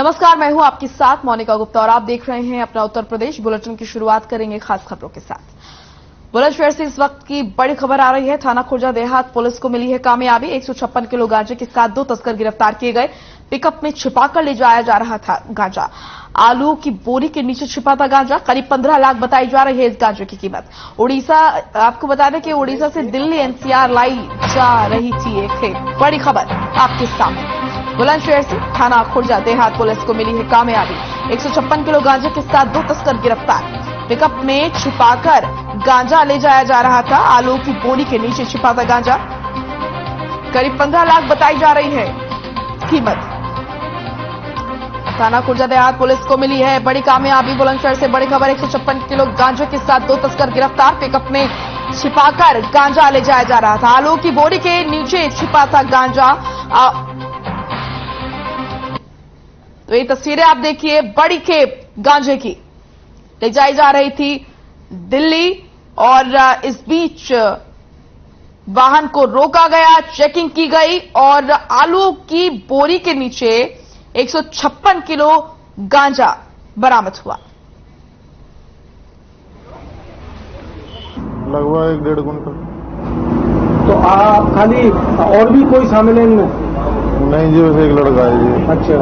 नमस्कार, मैं हूं आपके साथ मोनिका गुप्ता और आप देख रहे हैं अपना उत्तर प्रदेश बुलेटिन की शुरुआत करेंगे खास खबरों के साथ। बुलंदशहर से इस वक्त की बड़ी खबर आ रही है। थाना खुर्जा देहात पुलिस को मिली है कामयाबी। 156 किलो गांजे के साथ 2 तस्कर गिरफ्तार किए गए। पिकअप में छिपाकर ले जाया जा रहा था गांजा। आलू की बोरी के नीचे छिपा था गांजा। करीब 15 लाख बताई जा रही है इस गांजे की कीमत। उड़ीसा, आपको बता दें कि उड़ीसा से दिल्ली एनसीआर लाई जा रही थी एक बड़ी खबर आपके सामने। बुलंदशहर से थाना खुर्जा देहात पुलिस को मिली है कामयाबी। 156 किलो गांजे के साथ 2 तस्कर गिरफ्तार। पिकअप में छिपाकर गांजा ले जाया जा रहा था। आलू की बोरी के नीचे छिपा था गांजा। करीब 15 लाख बताई जा रही है कीमत। थाना खुर्जा देहात पुलिस को मिली है बड़ी कामयाबी। बुलंदशहर से बड़ी खबर। 156 किलो गांजे के साथ 2 तस्कर गिरफ्तार। पिकअप में छिपाकर गांजा ले जाया जा रहा था। आलू की बोरी के नीचे छिपा था गांजा। तो ये तस्वीरें आप देखिए, बड़ी खेप गांजे की ले जाई जा रही थी दिल्ली और इस बीच वाहन को रोका गया, चेकिंग की गई और आलू की बोरी के नीचे 156 किलो गांजा बरामद हुआ। लगभग 1.5 कुंटल। तो आप खाली और भी कोई शामिल है इनमें? नहीं जी, बस एक लड़का है जी। अच्छा,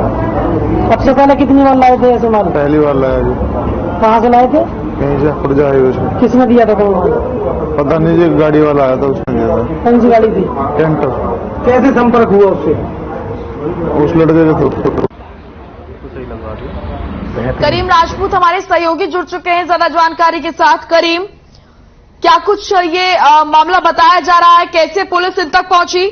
सबसे पहले कितनी बार लाए थे ऐसे माल? पहली बार लाया जी। कहाँ से लाए थे? कहीं से खुर्जा हाईवे से। किसने दिया था? पता नहीं जी, गाड़ी वाला आया था, उसने दिया था। कौन सी गाड़ी थी? टेंटर। कैसे संपर्क हुआ उससे? उस लड़के के थ्रू। करीम राजपूत हमारे सहयोगी जुड़ चुके हैं ज्यादा जानकारी के साथ। करीम, क्या कुछ ये मामला बताया जा रहा है, कैसे पुलिस इन तक पहुंची?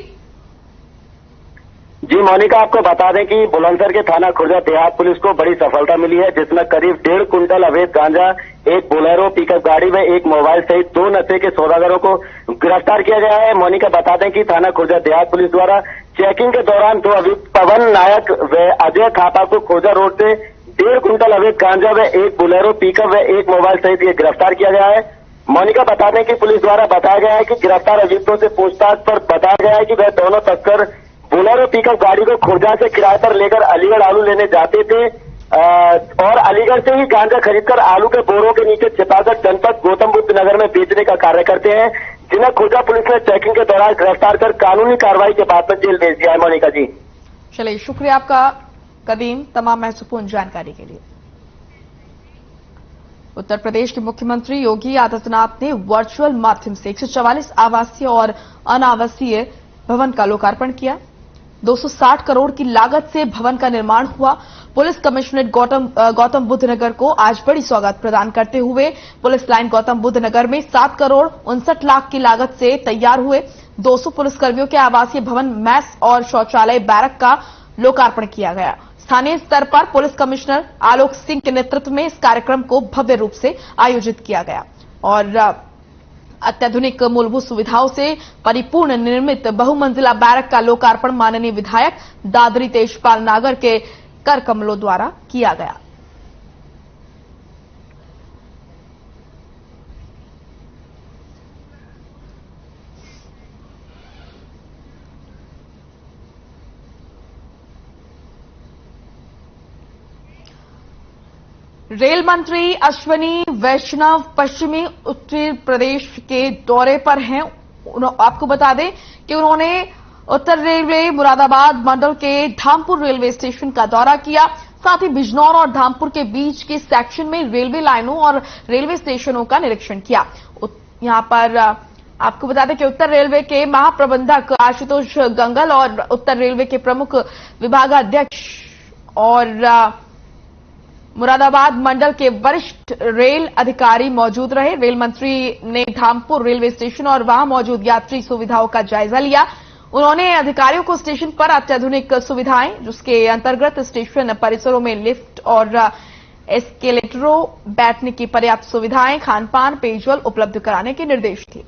जी मोनिका, आपको बता दें कि बुलंदशहर के थाना खुर्जा देहात पुलिस को बड़ी सफलता मिली है, जिसमें करीब 1.5 कुंटल अवैध गांजा, एक बोलेरो पिकअप गाड़ी में एक मोबाइल सहित 2 नशे के सौदागरों को गिरफ्तार किया गया है। मोनिका, बता दें कि थाना खुर्जा देहात पुलिस द्वारा चेकिंग के दौरान 2 अभियुक्त पवन नायक व अजय थापा को खुर्जा रोड से 1.5 कुंटल अवैध गांजा व एक बोलेरो पिकअप व एक मोबाइल सहित ये गिरफ्तार किया गया है। मोनिका, बता दें कि पुलिस द्वारा बताया गया है कि गिरफ्तार अभियुक्तों से पूछताछ पर बताया गया है कि वह दोनों तस्कर बोलेरो पिकअप गाड़ी को खुर्जा से किराए पर लेकर अलीगढ़ आलू लेने जाते थे और अलीगढ़ से ही गांजा खरीदकर आलू के बोरों के नीचे छिपाकर जनपद गौतम बुद्ध नगर में बेचने का कार्य करते हैं, जिन्हें खुर्जा पुलिस ने चेकिंग के दौरान गिरफ्तार कर कानूनी कार्रवाई के बाद में जेल भेज दिया है। मोनिका जी, चलिए, शुक्रिया आपका कदीम तमाम महत्वपूर्ण जानकारी के लिए। उत्तर प्रदेश के मुख्यमंत्री योगी आदित्यनाथ ने वर्चुअल माध्यम से 144 आवासीय और अनावासीय भवन का लोकार्पण किया। 260 करोड़ की लागत से भवन का निर्माण हुआ। पुलिस कमिश्नरेट गौतम बुद्ध नगर को आज बड़ी सौगात प्रदान करते हुए पुलिस लाइन गौतम बुद्ध नगर में 7 करोड़ 59 लाख की लागत से तैयार हुए 200 पुलिसकर्मियों के आवासीय भवन, मैस और शौचालय बैरक का लोकार्पण किया गया। स्थानीय स्तर पर पुलिस कमिश्नर आलोक सिंह के नेतृत्व में इस कार्यक्रम को भव्य रूप से आयोजित किया गया और अत्याधुनिक मूलभूत सुविधाओं से परिपूर्ण निर्मित बहुमंजिला बैरक का लोकार्पण माननीय विधायक दादरी तेजपाल नागर के कर कमलों द्वारा किया गया। रेल मंत्री अश्विनी वैष्णव पश्चिमी उत्तर प्रदेश के दौरे पर हैं। आपको बता दें कि उन्होंने उत्तर रेलवे मुरादाबाद मंडल के धामपुर रेलवे स्टेशन का दौरा किया। साथ ही बिजनौर और धामपुर के बीच के सेक्शन में रेलवे लाइनों और रेलवे स्टेशनों का निरीक्षण किया। यहां पर आपको बता दें कि उत्तर रेलवे के महाप्रबंधक आशुतोष गंगल और उत्तर रेलवे के प्रमुख विभागाध्यक्ष और मुरादाबाद मंडल के वरिष्ठ रेल अधिकारी मौजूद रहे। रेल मंत्री ने धामपुर रेलवे स्टेशन और वहां मौजूद यात्री सुविधाओं का जायजा लिया। उन्होंने अधिकारियों को स्टेशन पर अत्याधुनिक सुविधाएं, जिसके अंतर्गत स्टेशन परिसरों में लिफ्ट और एस्केलेटरों, बैठने की पर्याप्त सुविधाएं, खानपान, पेयजल उपलब्ध कराने के निर्देश दिए।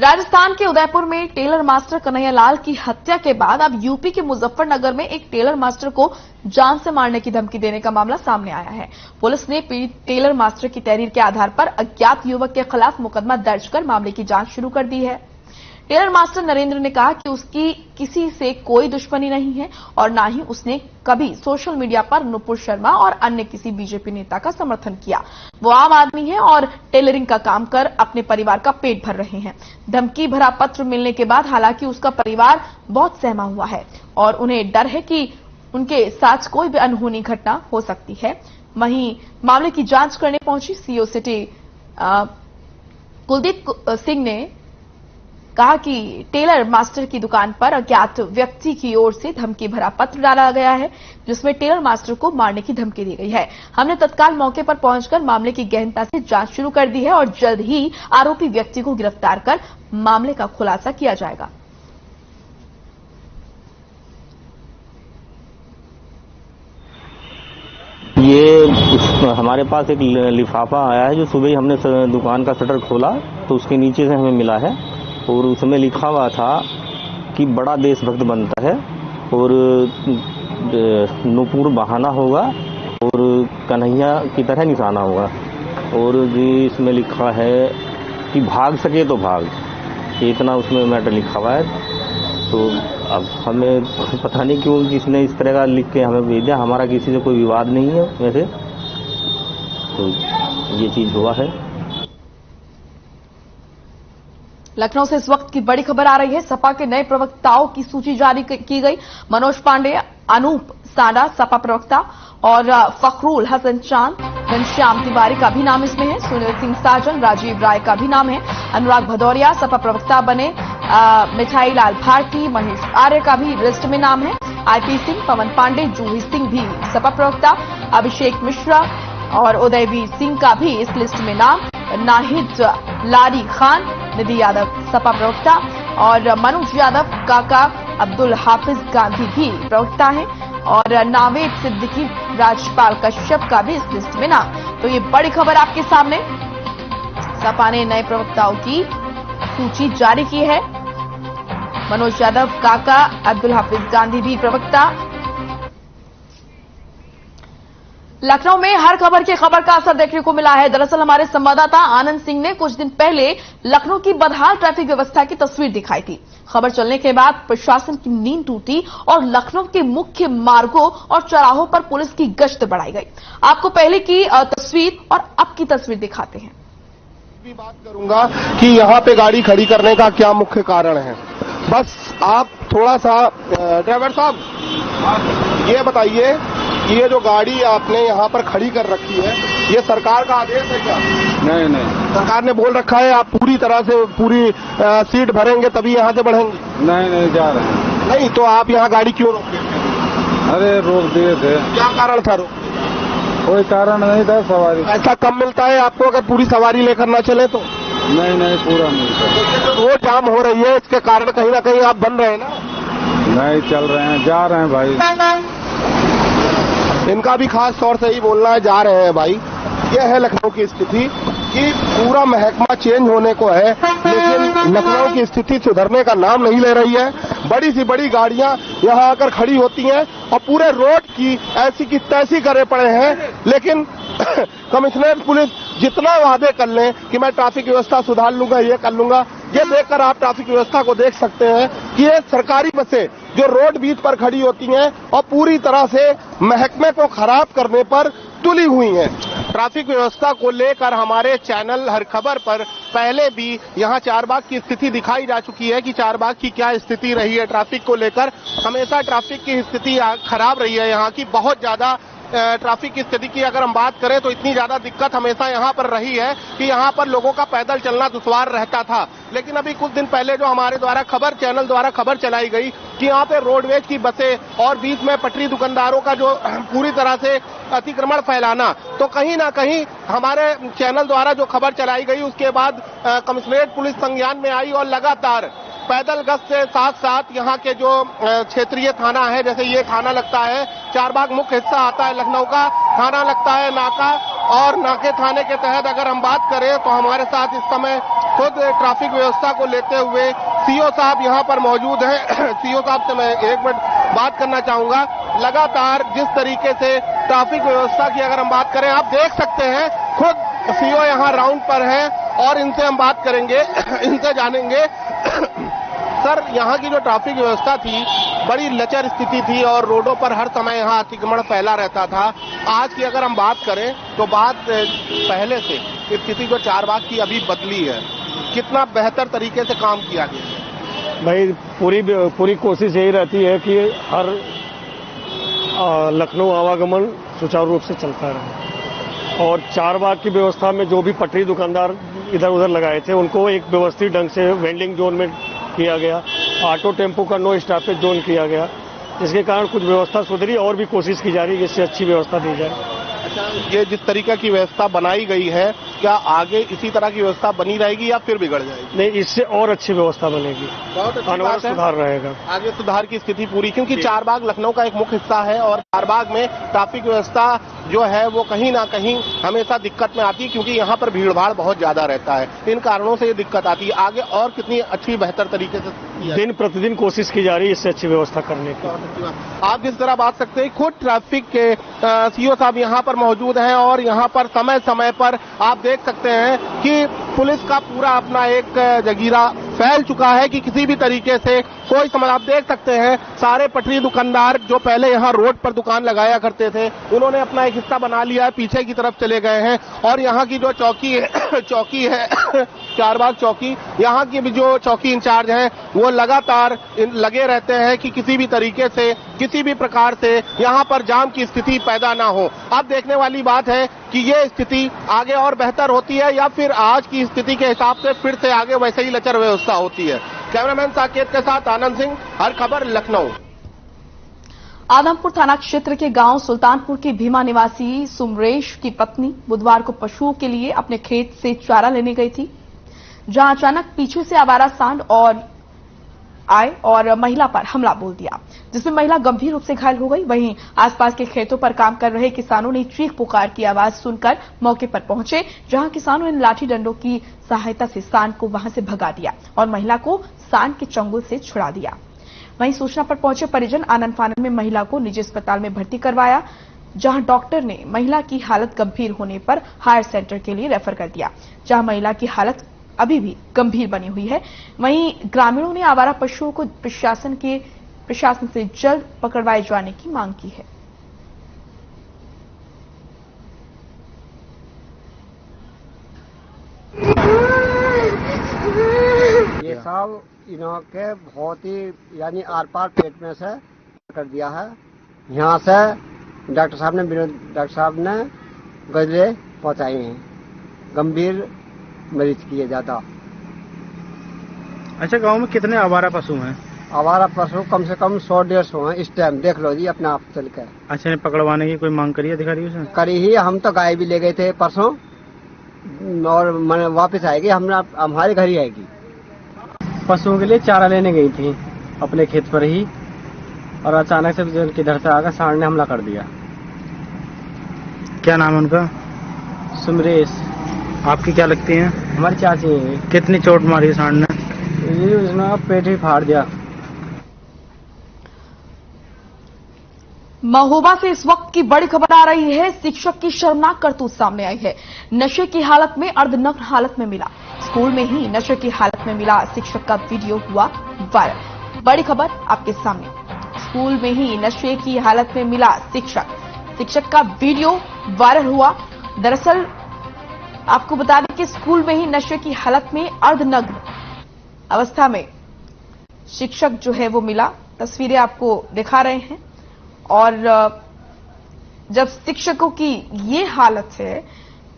राजस्थान के उदयपुर में टेलर मास्टर कन्हैयालाल की हत्या के बाद अब यूपी के मुजफ्फरनगर में एक टेलर मास्टर को जान से मारने की धमकी देने का मामला सामने आया है। पुलिस ने पीड़ित टेलर मास्टर की तहरीर के आधार पर अज्ञात युवक के खिलाफ मुकदमा दर्ज कर मामले की जांच शुरू कर दी है। टेलर मास्टर नरेंद्र ने कहा कि उसकी किसी से कोई दुश्मनी नहीं है और न ही उसने कभी सोशल मीडिया पर नुपुर शर्मा और अन्य किसी बीजेपी नेता का समर्थन किया। वो आम आदमी है और टेलरिंग का काम कर अपने परिवार का पेट भर रहे हैं। धमकी भरा पत्र मिलने के बाद हालांकि उसका परिवार बहुत सहमा हुआ है और उन्हें डर है कि उनके साथ कोई भी अनहोनी घटना हो सकती है। वहीं मामले की जांच करने पहुंची सीओ सिटी कुलदीप सिंह ने कहा कि टेलर मास्टर की दुकान पर अज्ञात व्यक्ति की ओर से धमकी भरा पत्र डाला गया है जिसमें टेलर मास्टर को मारने की धमकी दी गई है। हमने तत्काल मौके पर पहुंचकर मामले की गहनता से जांच शुरू कर दी है और जल्द ही आरोपी व्यक्ति को गिरफ्तार कर मामले का खुलासा किया जाएगा। ये हमारे पास एक लिफाफा आया है जो सुबह ही हमने दुकान का शटर खोला तो उसके नीचे से हमें मिला है और उसमें लिखा हुआ था कि बड़ा देशभक्त बनता है और नुपुर बहाना होगा और कन्हैया की तरह निशाना होगा और इसमें लिखा है कि भाग सके तो भाग, इतना उसमें मैटर लिखा हुआ है। तो अब हमें पता नहीं क्यों किसने इस तरह का लिख के हमें भेज दिया। हमारा किसी से कोई विवाद नहीं है वैसे, तो ये चीज हुआ है। लखनऊ से इस वक्त की बड़ी खबर आ रही है। सपा के नए प्रवक्ताओं की सूची जारी की गई। मनोज पांडे, अनूप साडा सपा प्रवक्ता और फखरुल हसन चांद, घनश्याम तिवारी का भी नाम इसमें है। सुनील सिंह साजन, राजीव राय का भी नाम है। अनुराग भदौरिया सपा प्रवक्ता बने। मिठाई लाल भारती, महेश आर्य का भी लिस्ट में नाम है। आईपी सिंह, पवन पांडे, जूही सिंह भी सपा प्रवक्ता। अभिषेक मिश्रा और उदयवीर सिंह का भी इस लिस्ट में नाम। नाहिद लारी खान, निधि यादव सपा प्रवक्ता और मनोज यादव, काका अब्दुल हाफिज गांधी भी प्रवक्ता हैं और नावेद सिद्दीकी, राजपाल कश्यप का भी इस लिस्ट में नाम। तो ये बड़ी खबर आपके सामने। सपा ने नए प्रवक्ताओं की सूची जारी की है। मनोज यादव, काका अब्दुल हाफिज गांधी भी प्रवक्ता। लखनऊ में हर खबर की खबर का असर देखने को मिला है। दरअसल हमारे संवाददाता आनंद सिंह ने कुछ दिन पहले लखनऊ की बदहाल ट्रैफिक व्यवस्था की तस्वीर दिखाई थी। खबर चलने के बाद प्रशासन की नींद टूटी और लखनऊ के मुख्य मार्गों और चौराहों पर पुलिस की गश्त बढ़ाई गई। आपको पहले की तस्वीर और अब की तस्वीर दिखाते हैं। भी बात करूंगा कि यहाँ पे गाड़ी खड़ी करने का क्या मुख्य कारण है। बस आप थोड़ा सा ड्राइवर साहब ये बताइए, ये जो गाड़ी आपने यहाँ पर खड़ी कर रखी है ये सरकार का आदेश है क्या? नहीं नहीं, सरकार ने बोल रखा है आप पूरी तरह से पूरी सीट भरेंगे तभी यहाँ से बढ़ेंगे? नहीं नहीं जा रहे हैं। नहीं तो आप यहाँ गाड़ी क्यों रोक रहे थे? अरे रोक दिए थे। क्या कारण था रोक? कोई कारण नहीं था, सवारी ऐसा कम मिलता है आपको अगर पूरी सवारी लेकर ना चले तो? नहीं नहीं पूरा मिलता। तो ये जो रोड जाम हो रही है इसके कारण कहीं ना कहीं आप बन रहे हैं ना? नहीं चल रहे हैं, जा रहे हैं भाई। इनका भी खास तौर से ही बोलना है, जा रहे हैं भाई। यह है लखनऊ की स्थिति कि पूरा महकमा चेंज होने को है लेकिन लखनऊ की स्थिति सुधरने का नाम नहीं ले रही है। बड़ी सी बड़ी गाड़ियां यहाँ आकर खड़ी होती हैं और पूरे रोड की ऐसी की तैसी करे पड़े हैं। लेकिन कमिश्नर पुलिस जितना वादे कर लें कि मैं ट्रैफिक व्यवस्था सुधार लूंगा, ये कर लूंगा, ये देखकर आप ट्रैफिक व्यवस्था को देख सकते हैं कि ये सरकारी बसें जो रोड बीच पर खड़ी होती हैं और पूरी तरह से महकमे को खराब करने पर तुली हुई हैं। ट्रैफिक व्यवस्था को लेकर हमारे चैनल हर खबर पर पहले भी यहाँ चारबाग की स्थिति दिखाई जा चुकी है कि चारबाग की क्या स्थिति रही है ट्रैफिक को लेकर। हमेशा ट्रैफिक की स्थिति खराब रही है यहाँ की, बहुत ज्यादा ट्रैफिक की स्थिति की अगर हम बात करें तो इतनी ज्यादा दिक्कत हमेशा यहाँ पर रही है कि यहाँ पर लोगों का पैदल चलना दुश्वार रहता था। लेकिन अभी कुछ दिन पहले जो हमारे द्वारा खबर चैनल द्वारा खबर चलाई गई कि यहाँ पे रोडवेज की बसें और बीच में पटरी दुकानदारों का जो पूरी तरह से अतिक्रमण फैलाना, तो कहीं ना कहीं हमारे चैनल द्वारा जो खबर चलाई गई उसके बाद कमिश्नरेट पुलिस संज्ञान में आई और लगातार पैदल गश्त से साथ साथ यहाँ के जो क्षेत्रीय थाना है, जैसे ये थाना लगता है, चारबाग मुख्य हिस्सा आता है लखनऊ का, थाना लगता है नाका, और नाके थाने के तहत अगर हम बात करें तो हमारे साथ इस समय खुद ट्रैफिक व्यवस्था को लेते हुए सीओ साहब यहाँ पर मौजूद हैं। सीओ साहब से मैं एक मिनट बात करना चाहूंगा। लगातार जिस तरीके से ट्रैफिक व्यवस्था की अगर हम बात करें, आप देख सकते हैं खुद सीओ यहाँ राउंड पर है और इनसे हम बात करेंगे, इनसे जानेंगे। सर, यहाँ की जो ट्रैफिक व्यवस्था थी बड़ी लचर स्थिति थी और रोडों पर हर समय यहाँ अतिक्रमण फैला रहता था। आज की अगर हम बात करें तो बात पहले से स्थिति जो चारबाग की अभी बदली है, कितना बेहतर तरीके से काम किया गया है? भाई पूरी कोशिश यही रहती है कि हर लखनऊ आवागमन सुचारू रूप से चलता रहे और चारबाग की व्यवस्था में जो भी पटरी दुकानदार इधर उधर लगाए थे उनको एक व्यवस्थित ढंग से वेंडिंग जोन में किया गया। ऑटो टेम्पो का नो स्टॉपेज जोन किया गया, जिसके कारण कुछ व्यवस्था सुधरी और भी कोशिश की जा रही है इससे अच्छी व्यवस्था दी जाए। अच्छा, ये जिस तरीके की व्यवस्था बनाई गई है, क्या आगे इसी तरह की व्यवस्था बनी रहेगी या फिर बिगड़ जाएगी? नहीं, इससे और अच्छी व्यवस्था बनेगी, अनवर सुधार रहेगा, आगे सुधार की स्थिति पूरी, क्योंकि चारबाग लखनऊ का एक मुख्य हिस्सा है और चारबाग में ट्रैफिक व्यवस्था जो है वो कहीं ना कहीं हमेशा दिक्कत में आती है, क्योंकि यहाँ पर भीड़भाड़ बहुत ज्यादा रहता है। इन कारणों से ये दिक्कत आती है। आगे और कितनी अच्छी बेहतर तरीके से दिन प्रतिदिन कोशिश की जा रही है इससे अच्छी व्यवस्था करने की। आप जिस तरह बात सकते हैं, खुद ट्रैफिक के सीओ साहब यहाँ पर मौजूद हैं और यहाँ पर समय समय पर आप देख सकते हैं कि पुलिस का पूरा अपना एक जगीरा फैल चुका है कि किसी भी तरीके से कोई समझ, आप देख सकते हैं सारे पटरी दुकानदार जो पहले यहाँ रोड पर दुकान लगाया करते थे उन्होंने अपना एक हिस्सा बना लिया है, पीछे की तरफ चले गए हैं और यहाँ की जो चौकी है चारबाग चौकी, यहाँ की भी जो चौकी इंचार्ज हैं वो लगातार लगे रहते हैं कि किसी भी तरीके से किसी भी प्रकार से यहाँ पर जाम की स्थिति पैदा ना हो। अब देखने वाली बात है कि ये स्थिति आगे और बेहतर होती है या फिर आज की स्थिति के हिसाब से फिर से आगे वैसे ही लचर व्यवस्था होती है। कैमरामैन साकेत के साथ आनंद सिंह, हर खबर लखनऊ। आदमपुर थाना क्षेत्र के गांव सुल्तानपुर की भीमा निवासी सुमरेश की पत्नी बुधवार को पशुओं के लिए अपने खेत से चारा लेने गई थी, जहां अचानक पीछे से आवारा सांड आए और महिला पर हमला बोल दिया, जिसमें महिला गंभीर रूप से घायल हो गई। वहीं आसपास के खेतों पर काम कर रहे किसानों ने चीख पुकार की आवाज सुनकर मौके पर पहुंचे, जहां किसानों ने लाठी डंडों की सहायता से सांड को वहां से भगा दिया और महिला को सांड के चंगुल से छुड़ा दिया। वहीं सूचना पर पहुंचे परिजन आनन फानन में महिला को निजी अस्पताल में भर्ती करवाया, जहां डॉक्टर ने महिला की हालत गंभीर होने पर हायर सेंटर के लिए रेफर कर दिया, जहां महिला की हालत अभी भी गंभीर बनी हुई है। वहीं ग्रामीणों ने आवारा पशुओं को प्रशासन से जल्द पकड़वाए जाने की मांग की है। ये सब इन्हों के बहुत ही यानी आर पार पेट में से कर दिया है। यहाँ से डॉक्टर साहब ने गजरे पहुंचाई हैं, गंभीर मरीज किए ज्यादा। अच्छा, गांव में कितने आवारा पशु हैं? आवारा पशु कम से कम 100-150 हैं इस टाइम, देख लो जी अपने आप चल कर। अच्छा, ने पकड़वाने की कोई मांग करी है अधिकारियों से? करी ही, हम तो गाय भी ले गए थे परसों और मैंने वापस आएगी, हमारे घर ही आएगी। पशुओं के लिए चारा लेने गई थी अपने खेत पर ही और अचानक से किधर से आकर सांड ने हमला कर दिया। क्या नाम है उनका? सुमरेश। आपकी क्या लगती हैं? हमारी चाची है। कितनी चोट मारी सांड ने? ये उसने पेट ही फाड़ दिया। महोबा से इस वक्त की बड़ी खबर आ रही है। शिक्षक की शर्मनाक करतूत सामने आई है। नशे की हालत में, अर्धनग्न हालत में मिला, स्कूल में ही नशे की हालत में मिला शिक्षक का वीडियो हुआ वायरल। बड़ी खबर आपके सामने, स्कूल में ही नशे की हालत में मिला शिक्षक का वीडियो वायरल हुआ। दरअसल आपको बता दें कि स्कूल में ही नशे की हालत में अर्धनग्न अवस्था में शिक्षक जो है वो मिला। तस्वीरें आपको दिखा रहे हैं और जब शिक्षकों की ये हालत है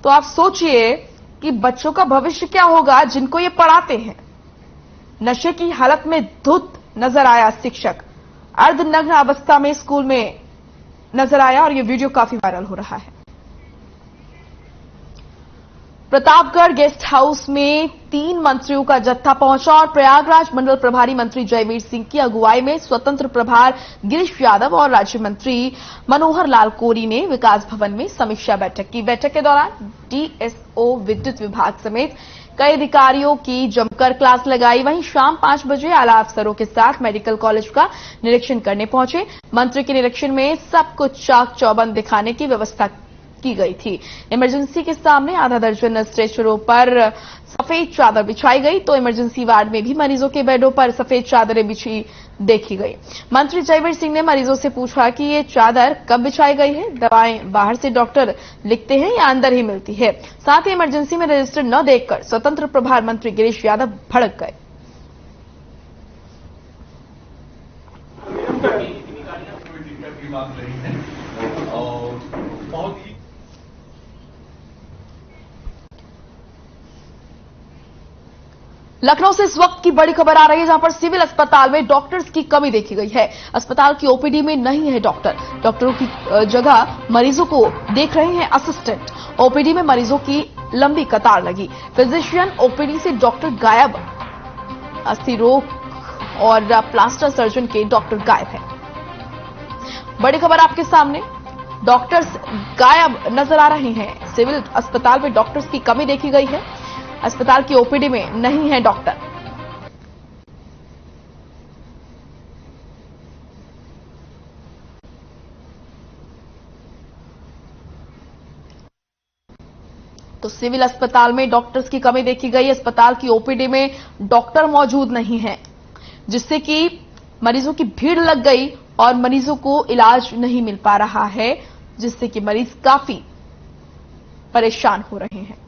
तो आप सोचिए कि बच्चों का भविष्य क्या होगा जिनको ये पढ़ाते हैं। नशे की हालत में धुत नजर आया शिक्षक, अर्धनग्न अवस्था में स्कूल में नजर आया और ये वीडियो काफी वायरल हो रहा है। प्रतापगढ़ गेस्ट हाउस में 3 मंत्रियों का जत्था पहुंचा और प्रयागराज मंडल प्रभारी मंत्री जयवीर सिंह की अगुवाई में स्वतंत्र प्रभार गिरीश यादव और राज्य मंत्री मनोहर लाल कोरी ने विकास भवन में समीक्षा बैठक की। बैठक के दौरान डीएसओ विद्युत विभाग समेत कई अधिकारियों की जमकर क्लास लगाई। वहीं शाम 5 बजे आला अफसरों के साथ मेडिकल कॉलेज का निरीक्षण करने पहुंचे। मंत्री के निरीक्षण में सब कुछ चाक चौबंद दिखाने की व्यवस्था की गई थी। इमरजेंसी के सामने आधा दर्जन स्ट्रेचरों पर सफेद चादर बिछाई गई, तो इमरजेंसी वार्ड में भी मरीजों के बेडों पर सफेद चादरें बिछी देखी गई। मंत्री जयवीर सिंह ने मरीजों से पूछा कि ये चादर कब बिछाई गई है, दवाएं बाहर से डॉक्टर लिखते हैं या अंदर ही मिलती है। साथ ही इमरजेंसी में रजिस्टर न देखकर स्वतंत्र प्रभार मंत्री गिरीश यादव भड़क गए। लखनऊ से इस वक्त की बड़ी खबर आ रही है, जहां पर सिविल अस्पताल में डॉक्टर्स की कमी देखी गई है। अस्पताल की ओपीडी में नहीं है डॉक्टरों की जगह मरीजों को देख रहे हैं असिस्टेंट। ओपीडी में मरीजों की लंबी कतार लगी। फिजिशियन ओपीडी से डॉक्टर गायब। अस्थि रोग और प्लास्टर सर्जन के डॉक्टर गायब है। बड़ी खबर आपके सामने, डॉक्टर्स गायब नजर आ रहे हैं। सिविल अस्पताल में डॉक्टर्स की कमी देखी गई है। अस्पताल की ओपीडी में नहीं है डॉक्टर। तो सिविल अस्पताल में डॉक्टर्स की कमी देखी गई। अस्पताल की ओपीडी में डॉक्टर मौजूद नहीं है, जिससे कि मरीजों की भीड़ लग गई और मरीजों को इलाज नहीं मिल पा रहा है, जिससे कि मरीज काफी परेशान हो रहे हैं।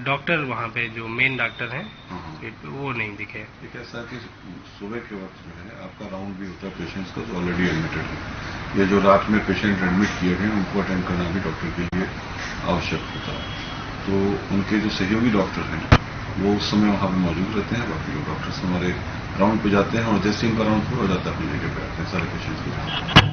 डॉक्टर वहाँ पे जो मेन डॉक्टर हैं वो नहीं दिखे। ठीक है सर, कि सुबह के वक्त जो है आपका राउंड भी होता है पेशेंट्स का जो ऑलरेडी एडमिटेड है। ये जो रात में पेशेंट एडमिट किए गए उनको अटेंड करना भी डॉक्टर के लिए आवश्यक होता है। तो उनके जो सहयोगी डॉक्टर हैं वो उस समय वहाँ पर मौजूद रहते हैं। बाकी लोग डॉक्टर्स हमारे राउंड पे जाते हैं और जैसे उनका राउंड पूरा हो जाता है अपनी जगह पे आते हैं सारे पेशेंट्स के।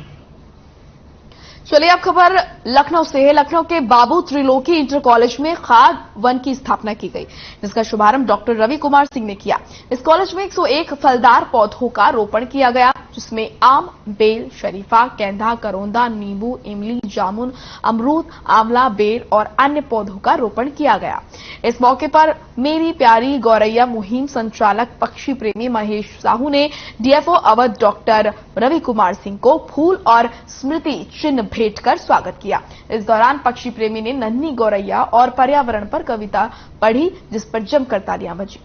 चलिए अब खबर लखनऊ से है। लखनऊ के बाबू त्रिलोकी इंटर कॉलेज में खाद वन की स्थापना की गई, जिसका शुभारंभ डॉक्टर रवि कुमार सिंह ने किया। इस कॉलेज में 101 फलदार पौधों का रोपण किया गया, जिसमें आम, बेल, शरीफा, केंधा, करोंदा, नींबू, इमली, जामुन, अमरूद, आंवला, बेर और अन्य पौधों का रोपण किया गया। इस मौके पर मेरी प्यारी गौरैया मुहिम संचालक पक्षी प्रेमी महेश साहू ने डीएफओ अवध डॉक्टर रवि कुमार सिंह को फूल और स्मृति चिन्ह भेंट कर स्वागत किया। इस दौरान पक्षी प्रेमी ने नन्ही गौरैया और पर्यावरण पर कविता पढ़ी, जिस पर जमकर तालियां बजी।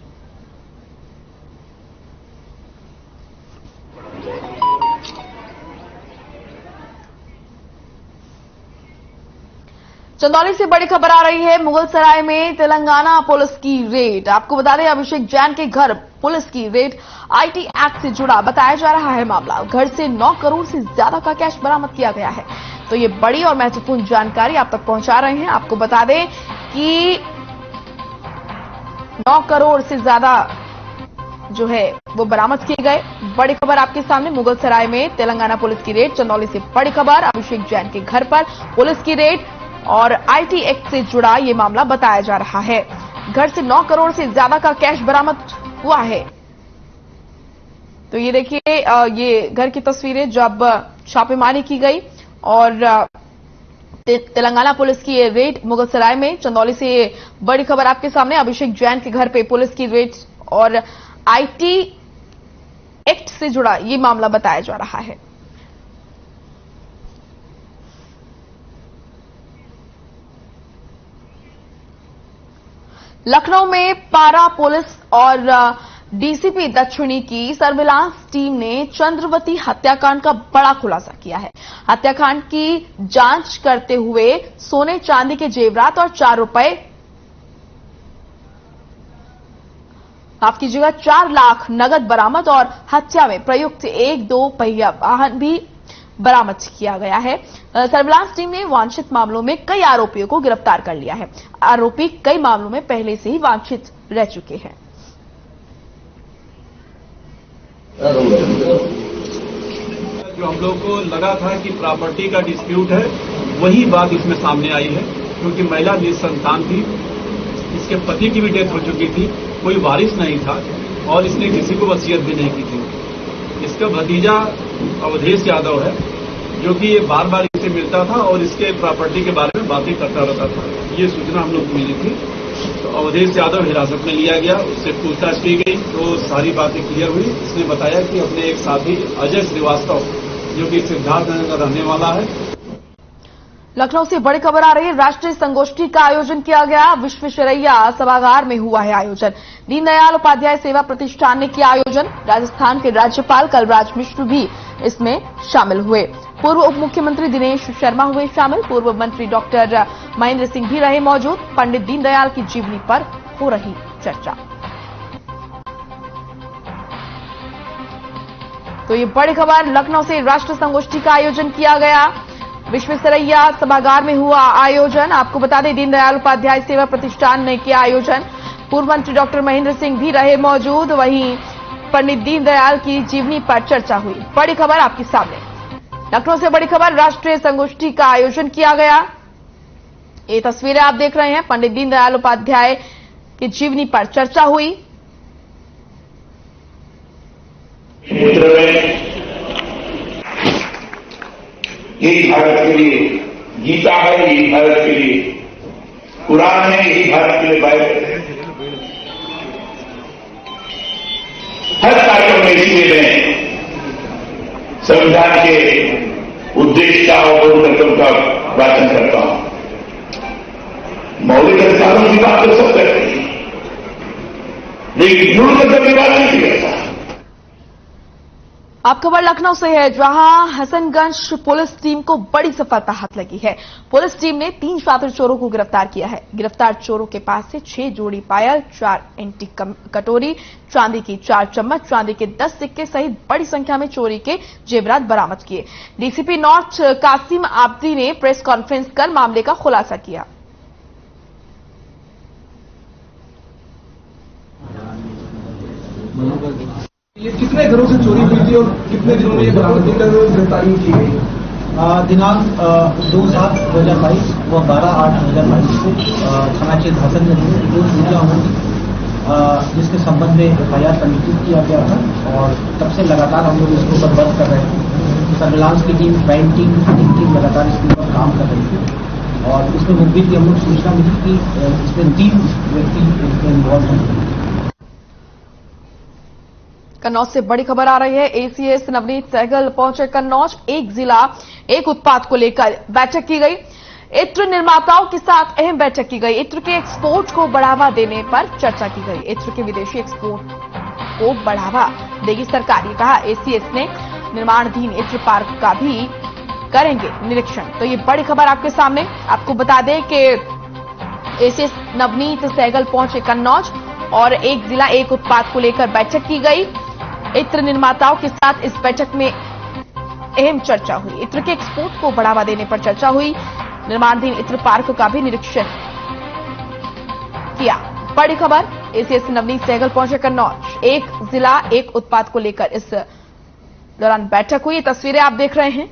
चंदौली से बड़ी खबर आ रही है। मुगलसराय में तेलंगाना पुलिस की रेड। आपको बता दें, अभिषेक जैन के घर पुलिस की रेड। आईटी एक्ट से जुड़ा बताया जा रहा है मामला। घर से 9 करोड़ से ज्यादा का कैश बरामद किया गया है। तो ये बड़ी और महत्वपूर्ण जानकारी आप तक पहुंचा रहे हैं। आपको बता दें कि 9 करोड़ से ज्यादा जो है वो बरामद किए गए। बड़ी खबर आपके सामने, मुगलसराय में तेलंगाना पुलिस की रेड। चंदौली से बड़ी खबर, अभिषेक जैन के घर पर पुलिस की रेड और आईटी एक्ट से जुड़ा ये मामला बताया जा रहा है। घर से 9 करोड़ से ज्यादा का कैश बरामद हुआ है। तो ये देखिए, ये घर की तस्वीरें जब छापेमारी की गई और तेलंगाना पुलिस की ये रेड मुगलसराय में। चंदौली से बड़ी खबर आपके सामने, अभिषेक जैन के घर पे पुलिस की रेड और आईटी एक्ट से जुड़ा ये मामला बताया जा रहा है। लखनऊ में पारा पुलिस और डीसीपी दक्षिणी की सर्विलांस टीम ने चंद्रवती हत्याकांड का बड़ा खुलासा किया है। हत्याकांड की जांच करते हुए सोने चांदी के जेवरात और 4 रुपए, माफ कीजिएगा 4 लाख नगद बरामद और हत्या में प्रयुक्त 1-2 पहिया वाहन भी बरामद किया गया है। सर्विलांस टीम ने वांछित मामलों में कई आरोपियों को गिरफ्तार कर लिया है। आरोपी कई मामलों में पहले से ही वांछित रह चुके हैं। जो हम लोग को लगा था कि प्रॉपर्टी का डिस्प्यूट है, वही बात इसमें सामने आई है, क्योंकि महिला निसंतान थी, इसके पति की भी डेथ हो चुकी थी, कोई वारिस नहीं था और इसने किसी को वसीयत भी नहीं की थी। इसका भतीजा अवधेश यादव है, जो कि ये बार बार इसे से मिलता था और इसके प्रॉपर्टी के बारे में बातें करता रहता था। ये सूचना हम लोग को मिली थी। तो अवधेश यादव हिरासत में लिया गया, उससे पूछताछ की गई तो सारी बातें क्लियर हुई। इसने बताया कि अपने एक साथी अजय श्रीवास्तव, जो कि सिद्धार्थनगर का रहने वाला है। लखनऊ से बड़ी खबर आ रही है। राष्ट्रीय संगोष्ठी का आयोजन किया गया। विश्वेश्वरैया सभागार में हुआ है आयोजन। दीनदयाल उपाध्याय सेवा प्रतिष्ठान ने किया आयोजन। राजस्थान के राज्यपाल कलराज मिश्र भी इसमें शामिल हुए। पूर्व उप मुख्यमंत्री दिनेश शर्मा हुए शामिल। पूर्व मंत्री डॉक्टर महेंद्र सिंह भी रहे मौजूद। पंडित दीनदयाल की जीवनी पर हो रही चर्चा। तो ये बड़ी खबर लखनऊ से। राष्ट्रीय संगोष्ठी का आयोजन किया गया। विश्वेश्वरैया सभागार में हुआ आयोजन। आपको बता दें, दीनदयाल उपाध्याय सेवा प्रतिष्ठान ने किया आयोजन। पूर्व मंत्री डॉक्टर महेंद्र सिंह भी रहे मौजूद। वहीं पंडित दीनदयाल की जीवनी पर चर्चा हुई। बड़ी खबर आपके सामने। लखनऊ से बड़ी खबर, राष्ट्रीय संगोष्ठी का आयोजन किया गया। ये तस्वीरें आप देख रहे हैं। पंडित दीनदयाल उपाध्याय की जीवनी पर चर्चा हुई। यही भारत के लिए गीता है, यही भारत के लिए कुरान है, यही भारत के लिए बाइबल है। हर कार्यक्रम में इसलिए मैं संविधान के उद्देश्य का और मूल का वाचन करता हूं। मौलिक अधिकारों की बात तो सब करते हैं, लेकिन मूल की बात नहीं करता। अब खबर लखनऊ से है, जहां हसनगंज पुलिस टीम को बड़ी सफलता हाथ लगी है। पुलिस टीम ने 3 शातिर चोरों को गिरफ्तार किया है। गिरफ्तार चोरों के पास से 6 जोड़ी पायल, 4 एंटीक कटोरी, चांदी की 4 चम्मच, चांदी के 10 सिक्के सहित बड़ी संख्या में चोरी के जेवरात बरामद किए। डीसीपी नॉर्थ कासिम आब्दी ने प्रेस कॉन्फ्रेंस कर मामले का खुलासा किया। ये कितने घरों से चोरी हुई थी और कितने दिनों में ये बरामद कर गिरफ्तारी की गई? दिनांक 2/7/2022 व 12/8/2022 को थाना क्षेत्र हसनगंज में रिपोर्ट पूजा होगी, जिसके संबंध में FIR पंजीकृत किया गया था और तब से लगातार हम लोग इसके ऊपर वर्क कर रहे थे। सर्विलांस की team, crime team, fitting team लगातार इसके ऊपर काम कर रही थी और इसमें मुखबिर की हम लोग सूचना मिली कि इसमें 3 व्यक्ति इसमें इन्वॉल्व हैं। कन्नौज से बड़ी खबर आ रही है। ACS नवनीत सहगल पहुंचे कन्नौज। एक जिला एक उत्पाद को लेकर बैठक की गई। इत्र निर्माताओं के साथ अहम बैठक की गई। इत्र के एक्सपोर्ट को बढ़ावा देने पर चर्चा की गई। इत्र के विदेशी एक्सपोर्ट को बढ़ावा देगी सरकार, ये कहा। ACS ने निर्माणाधीन इत्र पार्क का भी करेंगे निरीक्षण। तो ये बड़ी खबर आपके सामने। आपको बता दें कि ACS नवनीत सहगल पहुंचे कन्नौज और एक जिला एक उत्पाद को लेकर बैठक की गई। इत्र निर्माताओं के साथ इस बैठक में अहम चर्चा हुई। इत्र के एक्सपोर्ट को बढ़ावा देने पर चर्चा हुई। निर्माणाधीन इत्र पार्क का भी निरीक्षण किया। बड़ी खबर, ACS नवनीत सहगल पहुंचे कन्नौज। एक जिला एक उत्पाद को लेकर इस दौरान बैठक हुई। तस्वीरें आप देख रहे हैं।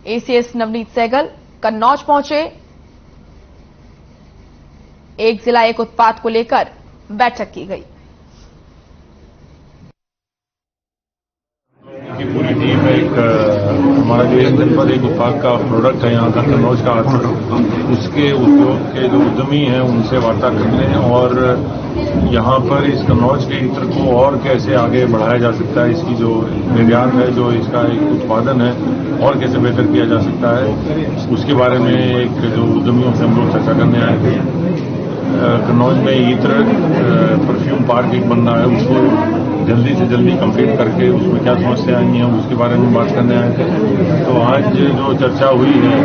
ACS नवनीत सहगल कन्नौज पहुंचे। एक जिला एक उत्पाद को लेकर बैठक की गई। पूरी टीम एक हमारा जो एक जनपद एक उत्पाद का प्रोडक्ट है यहाँ का कन्नौज का, उसके उद्योग के जो उद्यमी हैं उनसे वार्ता करने और यहाँ पर इस कन्नौज के इत्र को और कैसे आगे बढ़ाया जा सकता है, इसकी जो निर्यात है, जो इसका एक उत्पादन है, और कैसे बेहतर किया जा सकता है, उसके बारे में एक जो उद्यमियों से हम लोग चर्चा करने आए थे। कन्नौज में इत्र परफ्यूम पार्क एक बनना है, उसको जल्दी से जल्दी कंप्लीट करके उसमें क्या समस्याएं आई हैं उसके बारे में बात करने आए थे। तो आज जो चर्चा हुई है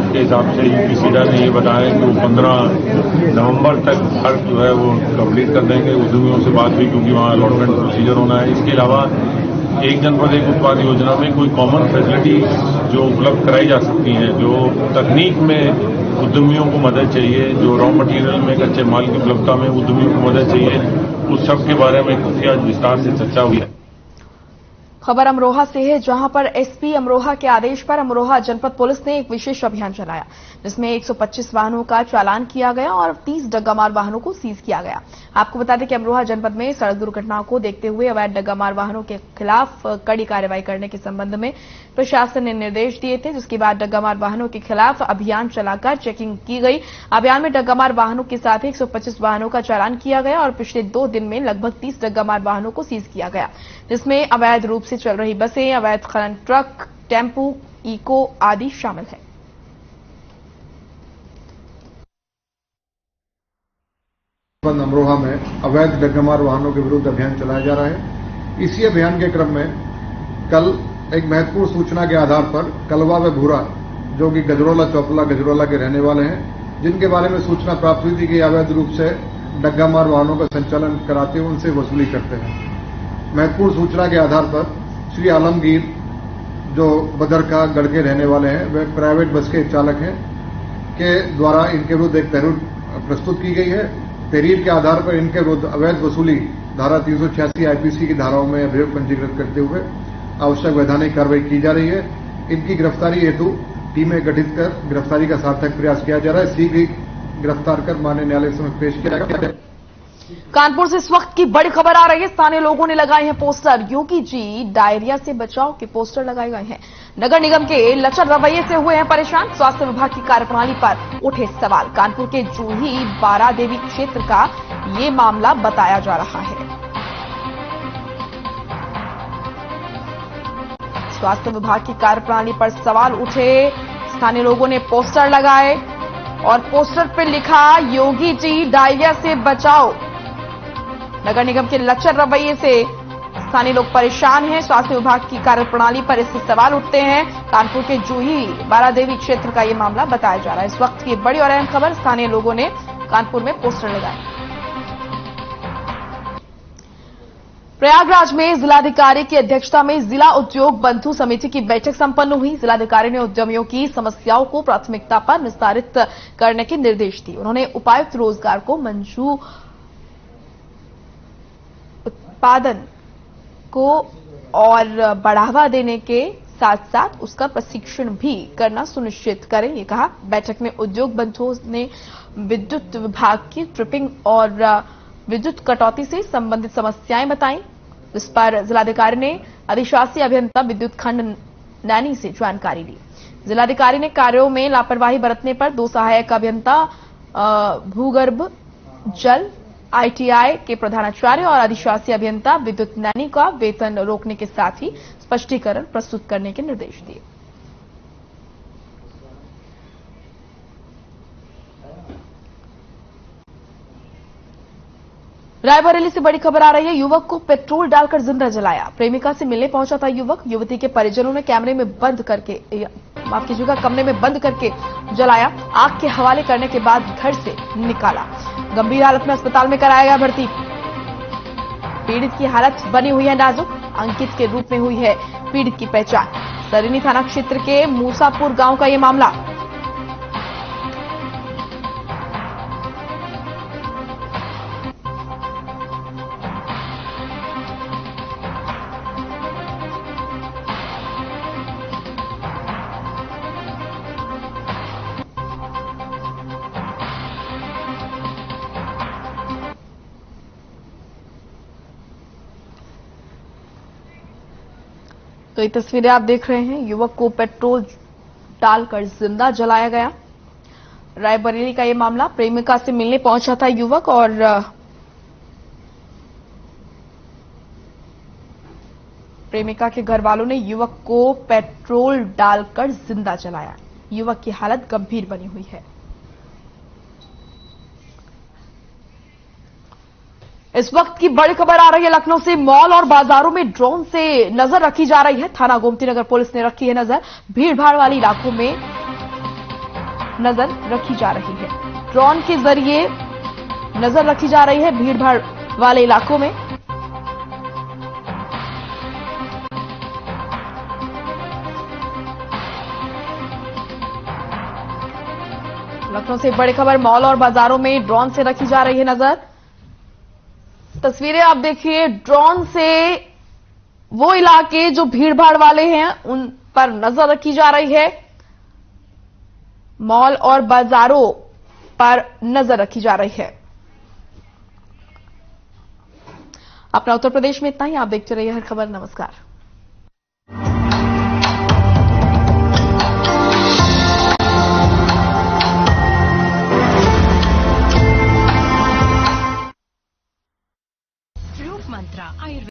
उसके हिसाब से UPCDA ने ये बताया कि वो 15 नवंबर तक पार्क जो है वो कंप्लीट कर देंगे। उद्यमियों से बात हुई क्योंकि वहाँ अलॉटमेंट प्रोसीजर होना है। इसके अलावा एक जनपद एक उत्पाद योजना में कोई कॉमन फैसिलिटी जो उपलब्ध कराई जा सकती हैं, जो तकनीक में उद्यमियों को मदद चाहिए, जो रॉ मटेरियल में कच्चे माल की उपलब्धता में उद्यमियों को मदद चाहिए, उस सब के बारे में काफी आज विस्तार से चर्चा हुई है। खबर अमरोहा से है, जहां पर एसपी अमरोहा के आदेश पर अमरोहा जनपद पुलिस ने एक विशेष अभियान चलाया, जिसमें 125 वाहनों का चालान किया गया और 30 डग्गामार वाहनों को सीज किया गया। आपको बता दें कि अमरोहा जनपद में सड़क दुर्घटनाओं को देखते हुए अवैध डग्गामार वाहनों के खिलाफ कड़ी कार्रवाई करने के संबंध में प्रशासन ने निर्देश दिए थे, जिसके बाद डग्गामार वाहनों के खिलाफ अभियान चलाकर चेकिंग की गई। अभियान में डग्गामार वाहनों के साथ 125 वाहनों का चालान किया गया और पिछले 2 दिन में लगभग 30 डग्गामार वाहनों को सीज किया गया, जिसमें अवैध रूप से चल रही बसें, अवैध खनन ट्रक, टेम्पू, इको आदि शामिल है। अमरोहा में अवैध डग्गामार वाहनों के विरुद्ध अभियान चलाया जा रहा है। इसी अभियान के क्रम में कल एक महत्वपूर्ण सूचना के आधार पर कलवा व भूरा, जो कि गजरोला चौपला गजरोला के रहने वाले हैं, जिनके बारे में सूचना प्राप्त हुई थी कि अवैध रूप से डग्गामार वाहनों का संचालन कराते हुए उनसे वसूली करते हैं। महत्वपूर्ण सूचना के आधार पर श्री आलमगीर, जो बदरका गढ़ के रहने वाले हैं, वे प्राइवेट बस के चालक हैं, के द्वारा इनके विरुद्ध एक तहरीर प्रस्तुत की गई है। तहरीर के आधार पर इनके विरुद्ध अवैध वसूली धारा 386 आईपीसी की धाराओं में अभियोग पंजीकृत करते हुए आवश्यक वैधानिक कार्रवाई की जा रही है। इनकी गिरफ्तारी हेतु टीमें गठित कर गिरफ्तारी का सार्थक प्रयास किया जा रहा है। शीघ्र ही गिरफ्तार कर माननीय न्यायालय समक्ष पेश किया जाएगा। कानपुर से इस वक्त की बड़ी खबर आ रही है। स्थानीय लोगों ने लगाए हैं पोस्टर। योगी जी डायरिया से बचाव के पोस्टर लगाए गए हैं। नगर निगम के लचर रवैये से हुए हैं परेशान। स्वास्थ्य विभाग की कार्यप्रणाली पर उठे सवाल। कानपुर के जूही बारा देवी क्षेत्र का ये मामला बताया जा रहा है। स्वास्थ्य विभाग की कार्यप्रणाली पर सवाल उठे। स्थानीय लोगों ने पोस्टर लगाए और पोस्टर पर लिखा, योगी जी डायरिया से बचाओ। नगर निगम के लचर रवैये से स्थानीय लोग परेशान हैं। स्वास्थ्य विभाग की कार्यप्रणाली पर इससे सवाल उठते हैं। कानपुर के जूही बारा देवी क्षेत्र का यह मामला बताया जा रहा है। इस वक्त की बड़ी और अहम खबर, स्थानीय लोगों ने कानपुर में पोस्टर लगाए। प्रयागराज में जिलाधिकारी की अध्यक्षता में जिला उद्योग बंधु समिति की बैठक संपन्न हुई। जिलाधिकारी ने उद्यमियों की समस्याओं को प्राथमिकता पर निस्तारित करने के निर्देश दिए। उन्होंने उपायुक्त रोजगार को मंजू उत्पादन को और बढ़ावा देने के साथ साथ उसका प्रशिक्षण भी करना सुनिश्चित करें, ये कहा। बैठक में उद्योग बंधुओं ने विद्युत विभाग की ट्रिपिंग और विद्युत कटौती से संबंधित समस्याएं बताई। इस पर जिलाधिकारी ने अधिशासी अभियंता विद्युत खंड नैनी से जानकारी ली। जिलाधिकारी ने कार्यों में लापरवाही बरतने पर 2 सहायक अभियंता भूगर्भ जल आईटीआई के प्रधानाचार्य और अधिशासी अभियंता विद्युत नैनी का वेतन रोकने के साथ ही स्पष्टीकरण प्रस्तुत करने के निर्देश दिए। रायबरेली से बड़ी खबर आ रही है। युवक को पेट्रोल डालकर जिंदा जलाया। प्रेमिका से मिलने पहुंचा था युवक। युवती के परिजनों ने कमरे में बंद करके जलाया। आग के हवाले करने के बाद घर से निकाला। गंभीर हालत में अस्पताल में कराया गया भर्ती। पीड़ित की हालत बनी हुई है नाजुक। अंकित के रूप में हुई है पीड़ित की पहचान। सरीनी थाना क्षेत्र के मूसापुर गांव का यह मामला। तो ये तस्वीरें आप देख रहे हैं। युवक को पेट्रोल डालकर जिंदा जलाया गया। रायबरेली का ये मामला। प्रेमिका से मिलने पहुंचा था युवक और प्रेमिका के घर वालों ने युवक को पेट्रोल डालकर जिंदा जलाया। युवक की हालत गंभीर बनी हुई है। इस वक्त की बड़ी खबर आ रही है लखनऊ से। मॉल और बाजारों में ड्रोन से नजर रखी जा रही है। थाना गोमती नगर पुलिस ने रखी है नजर। भीड़भाड़ वाले इलाकों में नजर रखी जा रही है। ड्रोन के जरिए नजर रखी जा रही है भीड़भाड़ वाले इलाकों में। लखनऊ से बड़ी खबर, मॉल और बाजारों में ड्रोन से रखी जा रही है नजर। तस्वीरें आप देखिए, ड्रोन से वो इलाके जो भीड़भाड़ वाले हैं उन पर नजर रखी जा रही है। मॉल और बाजारों पर नजर रखी जा रही है। अपना उत्तर प्रदेश में इतना ही। आप देखते रहिए हर खबर। नमस्कार।